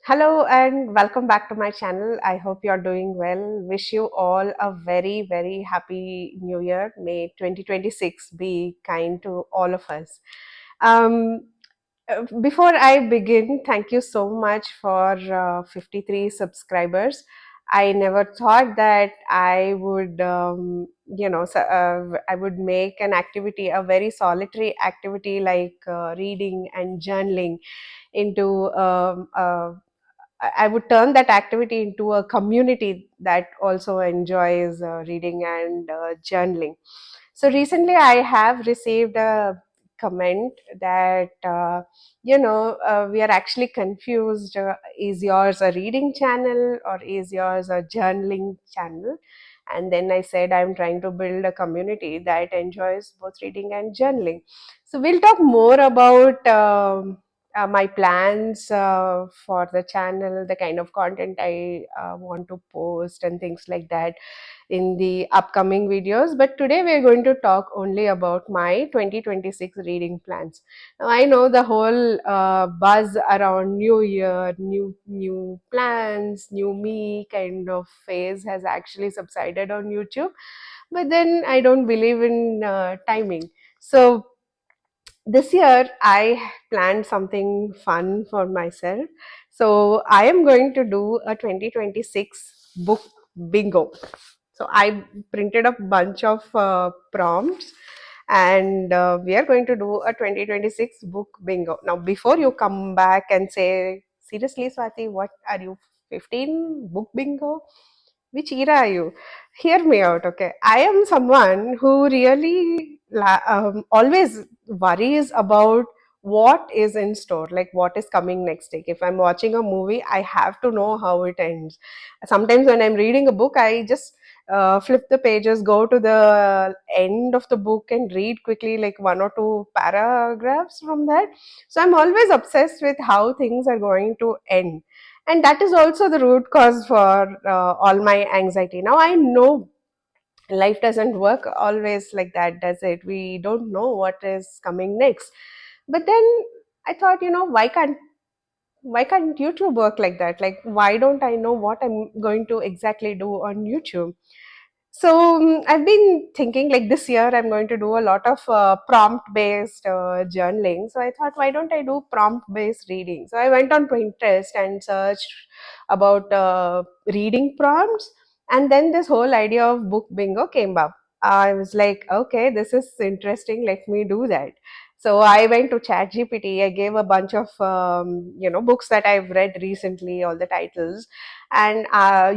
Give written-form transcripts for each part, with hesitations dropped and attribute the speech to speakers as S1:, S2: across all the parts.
S1: Hello and welcome back to my channel. I hope you're doing well. Wish you all a very, very happy new year. May 2026 be kind to all of us. Um, Before I begin, thank you so much for 53 subscribers. I never thought that I would, I would make an activity, a very solitary activity like reading and journaling into I would turn that activity into a community that also enjoys reading and journaling. So recently, I have received a comment that we are actually confused. Is yours a reading channel or is yours a journaling channel? And then I said I'm trying to build a community that enjoys both reading and journaling. So we'll talk more about my plans for the channel, the kind of content I want to post, and things like that in the upcoming videos. But today we're going to talk only about my 2026 reading plans. Now, I know the whole buzz around New Year, new plans, new me kind of phase has actually subsided on YouTube. But then I don't believe in timing. So this year I planned something fun for myself. So I am going to do a 2026 book bingo. So I printed a bunch of prompts, and we are going to do a 2026 book bingo. Now, before you come back and say, seriously, Swati, what are you, 15 book bingo? Which era are you? Hear me out, okay? I am someone who really always worries about what is in store, like what is coming next week. If I'm watching a movie, I have to know how it ends. Sometimes when I'm reading a book, I just flip the pages, go to the end of the book, and read quickly, like one or two paragraphs from that. So I'm always obsessed with how things are going to end, and that is also the root cause for all my anxiety. Now I know life doesn't work always like that, does it? We don't know what is coming next. But then I thought, why can't YouTube work like that? Like, why don't I know what I'm going to exactly do on YouTube? So I've been thinking, like, this year I'm going to do a lot of prompt based journaling. So I thought, why don't I do prompt based reading? So I went on Pinterest and searched about reading prompts, and then this whole idea of book bingo came up. I was like, okay, this is interesting. Let me do that. So I went to ChatGPT. I gave a bunch of books that I've read recently, all the titles, and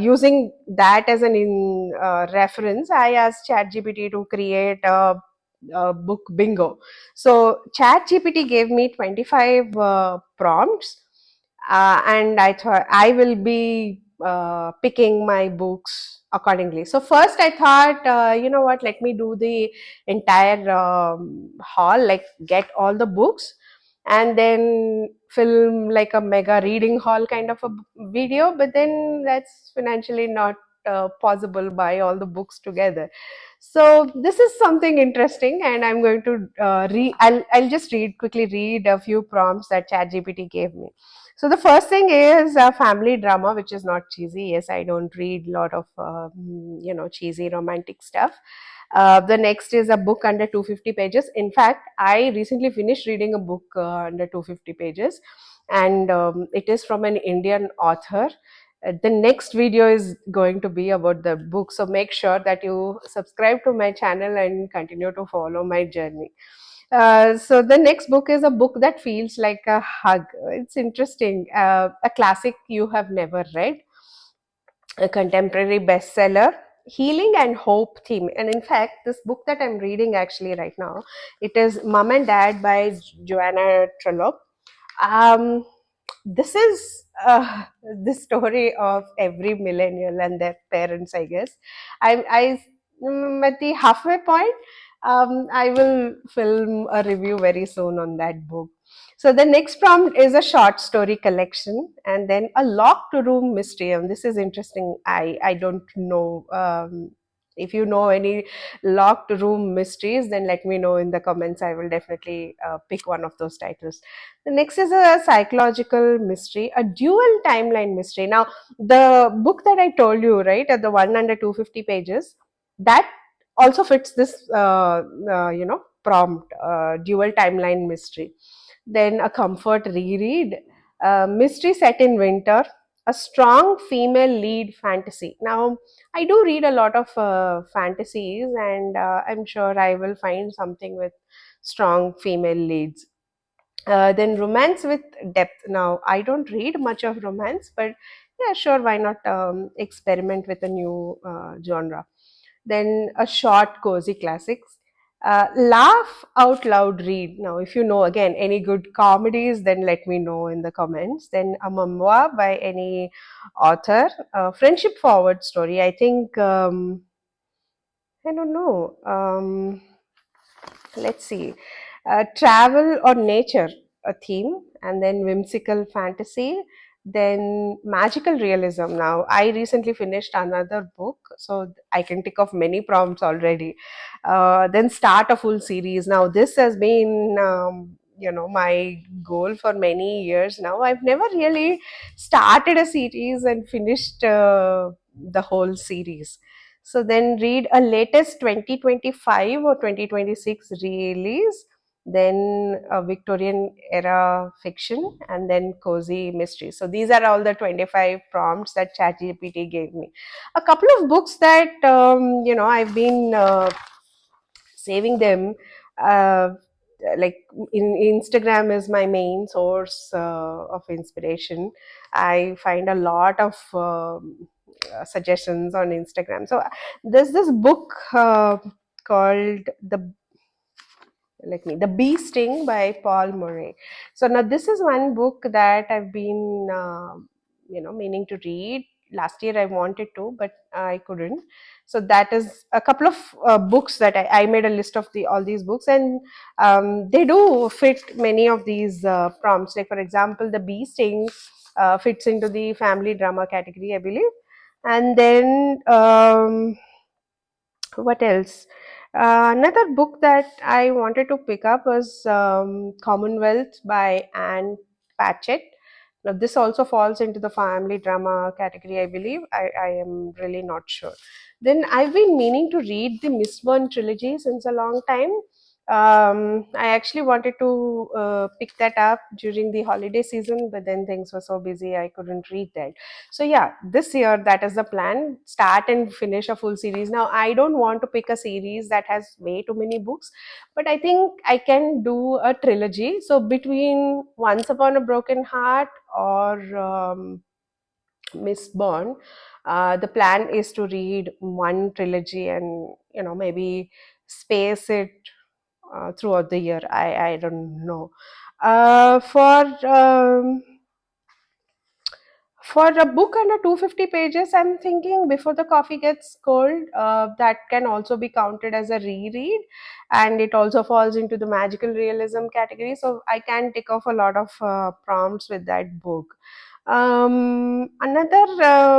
S1: using that as an reference, I asked ChatGPT to create a book bingo. So ChatGPT gave me 25 prompts, and I thought I will be picking my books accordingly. So first I thought, you know what, let me do the entire haul, like get all the books and then film like a mega reading hall kind of a video. But then that's financially not possible, buy all the books together. So this is something interesting, and I'm going to I'll just quickly read a few prompts that ChatGPT gave me. So the first thing is a family drama, which is not cheesy. Yes, I don't read a lot of cheesy romantic stuff. The next is a book under 250 pages. In fact, I recently finished reading a book under 250 pages, and it is from an Indian author. The next video is going to be about the book, so make sure that you subscribe to my channel and continue to follow my journey. So the next book is a book that feels like a hug. It's interesting. A classic you have never read, a contemporary bestseller, healing and hope theme. And in fact, this book that I'm reading actually right now, it is Mom and Dad by Joanna Trollope. Um, this is the story of every millennial and their parents, I guess. I'm at the halfway point. I will film a review very soon on that book. So the next prompt is a short story collection, and then a locked room mystery. And this is interesting. I don't know. If you know any locked room mysteries, then let me know in the comments. I will definitely pick one of those titles. The next is a psychological mystery, a dual timeline mystery. Now, the book that I told you, right, at the one under 250 pages, that also fits this, prompt, dual timeline mystery. Then a comfort reread, mystery set in winter, a strong female lead fantasy. Now, I do read a lot of fantasies, and I'm sure I will find something with strong female leads. Then romance with depth. Now, I don't read much of romance, but yeah, sure, why not experiment with a new genre? Then a short, cozy classics. Laugh out loud read. Now, if you know again any good comedies, then let me know in the comments. Then a memoir by any author. Friendship forward story. I think I don't know. Let's see, travel or nature, a theme, and then whimsical fantasy, then magical realism. Now, I recently finished another book, so I can tick off many prompts already. Then start a full series. Now, this has been my goal for many years now. I've never really started a series and finished the whole series. So then read a latest 2025 or 2026 release, then a Victorian era fiction, and then cozy mystery. So these are all the 25 prompts that ChatGPT gave me. A couple of books that I've been saving them. Uh, like in Instagram is my main source of inspiration. I find a lot of suggestions on Instagram. So there's this book called The Bee Sting by Paul Murray. So now this is one book that I've been meaning to read. Last year I wanted to, but I couldn't. So that is a couple of books that I made a list of all these books, and they do fit many of these prompts. Like for example, The Bee Sting fits into the family drama category, I believe. And then what else? Another book that I wanted to pick up was Commonwealth by Anne Patchett. Now, this also falls into the family drama category, I believe. I am really not sure. Then I've been meaning to read the Miss Bond trilogy since a long time. I actually wanted to pick that up during the holiday season, but then things were so busy I couldn't read that. So yeah, this year that is the plan. Start and finish a full series. Now I don't want to pick a series that has way too many books, but I think I can do a trilogy. So between Once Upon a Broken Heart or Miss Bond, the plan is to read one trilogy and maybe space it throughout the year. I don't know. For a book under 250 pages, I'm thinking Before the Coffee Gets Cold, that can also be counted as a reread, and it also falls into the magical realism category. So I can tick off a lot of prompts with that book. Another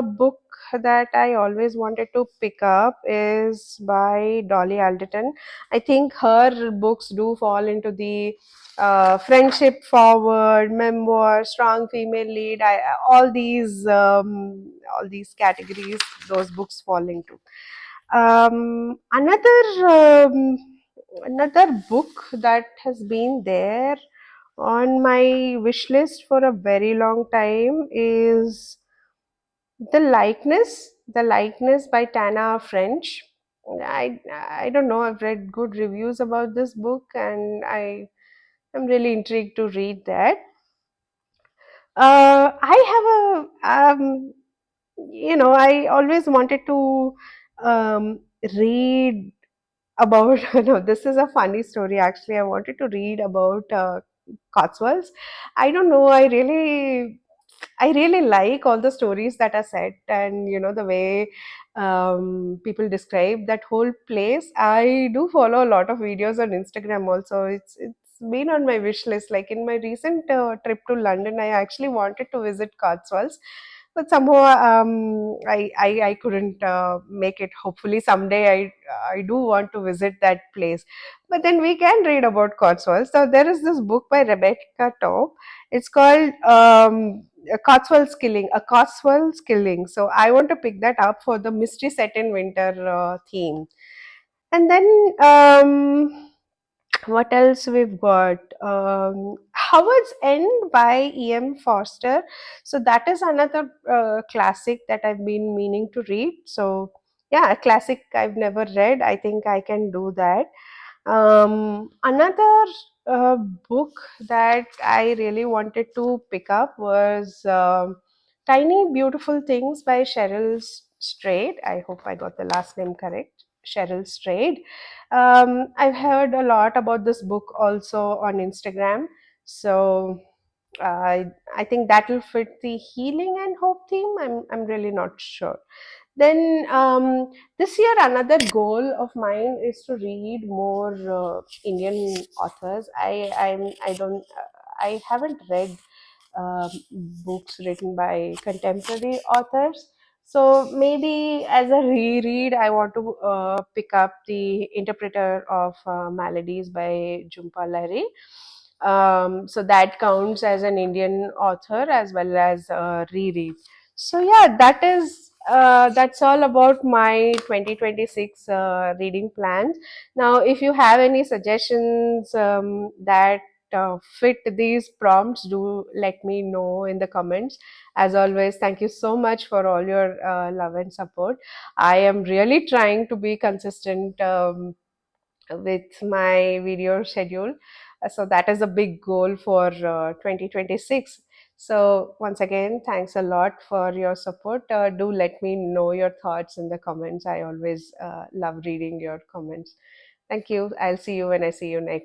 S1: book that I always wanted to pick up is by Dolly Alderton. I think her books do fall into the friendship forward, memoir, strong female lead. All these categories, those books fall into. Um, another um, Another book that has been there on my wish list for a very long time is The Likeness by Tana French. I don't know. I've read good reviews about this book, and I'm really intrigued to read that. I have a I always wanted to um, read about no, this is a funny story actually. I wanted to read about Cotswolds. I don't know, I really like all the stories that are set, and the way people describe that whole place. I do follow a lot of videos on Instagram also. It's been on my wish list. Like in my recent trip to London, I actually wanted to visit Cotswolds. but somehow I couldn't make it. Hopefully someday I do want to visit that place. But then we can read about Cotswolds. So there is this book by Rebecca Tope. It's called A Cotswold Killing. So I want to pick that up for the mystery set in winter theme. And then what else we've got? Howard's End by E.M. Foster. So that is another classic that I've been meaning to read. So yeah, a classic I've never read. I think I can do that. Another uh, book that I really wanted to pick up was Tiny Beautiful Things by Cheryl Strayed. I hope I got the last name correct. Cheryl Strayed. I've heard a lot about this book also on Instagram. So I think that will fit the healing and hope theme. I'm really not sure. Then this year, another goal of mine is to read more Indian authors. I don't I haven't read um, books written by contemporary authors. So maybe as a reread, I want to pick up The Interpreter of Maladies by Jhumpa Lahiri. So that counts as an Indian author as well as a reread. So yeah, that's all about my 2026 reading plans. Now, if you have any suggestions that fit these prompts, do let me know in the comments. As always, thank you so much for all your love and support. I am really trying to be consistent with my video schedule. So that is a big goal for 2026. So once again, thanks a lot for your support. Do let me know your thoughts in the comments. I always love reading your comments. Thank you. I'll see you when I see you next.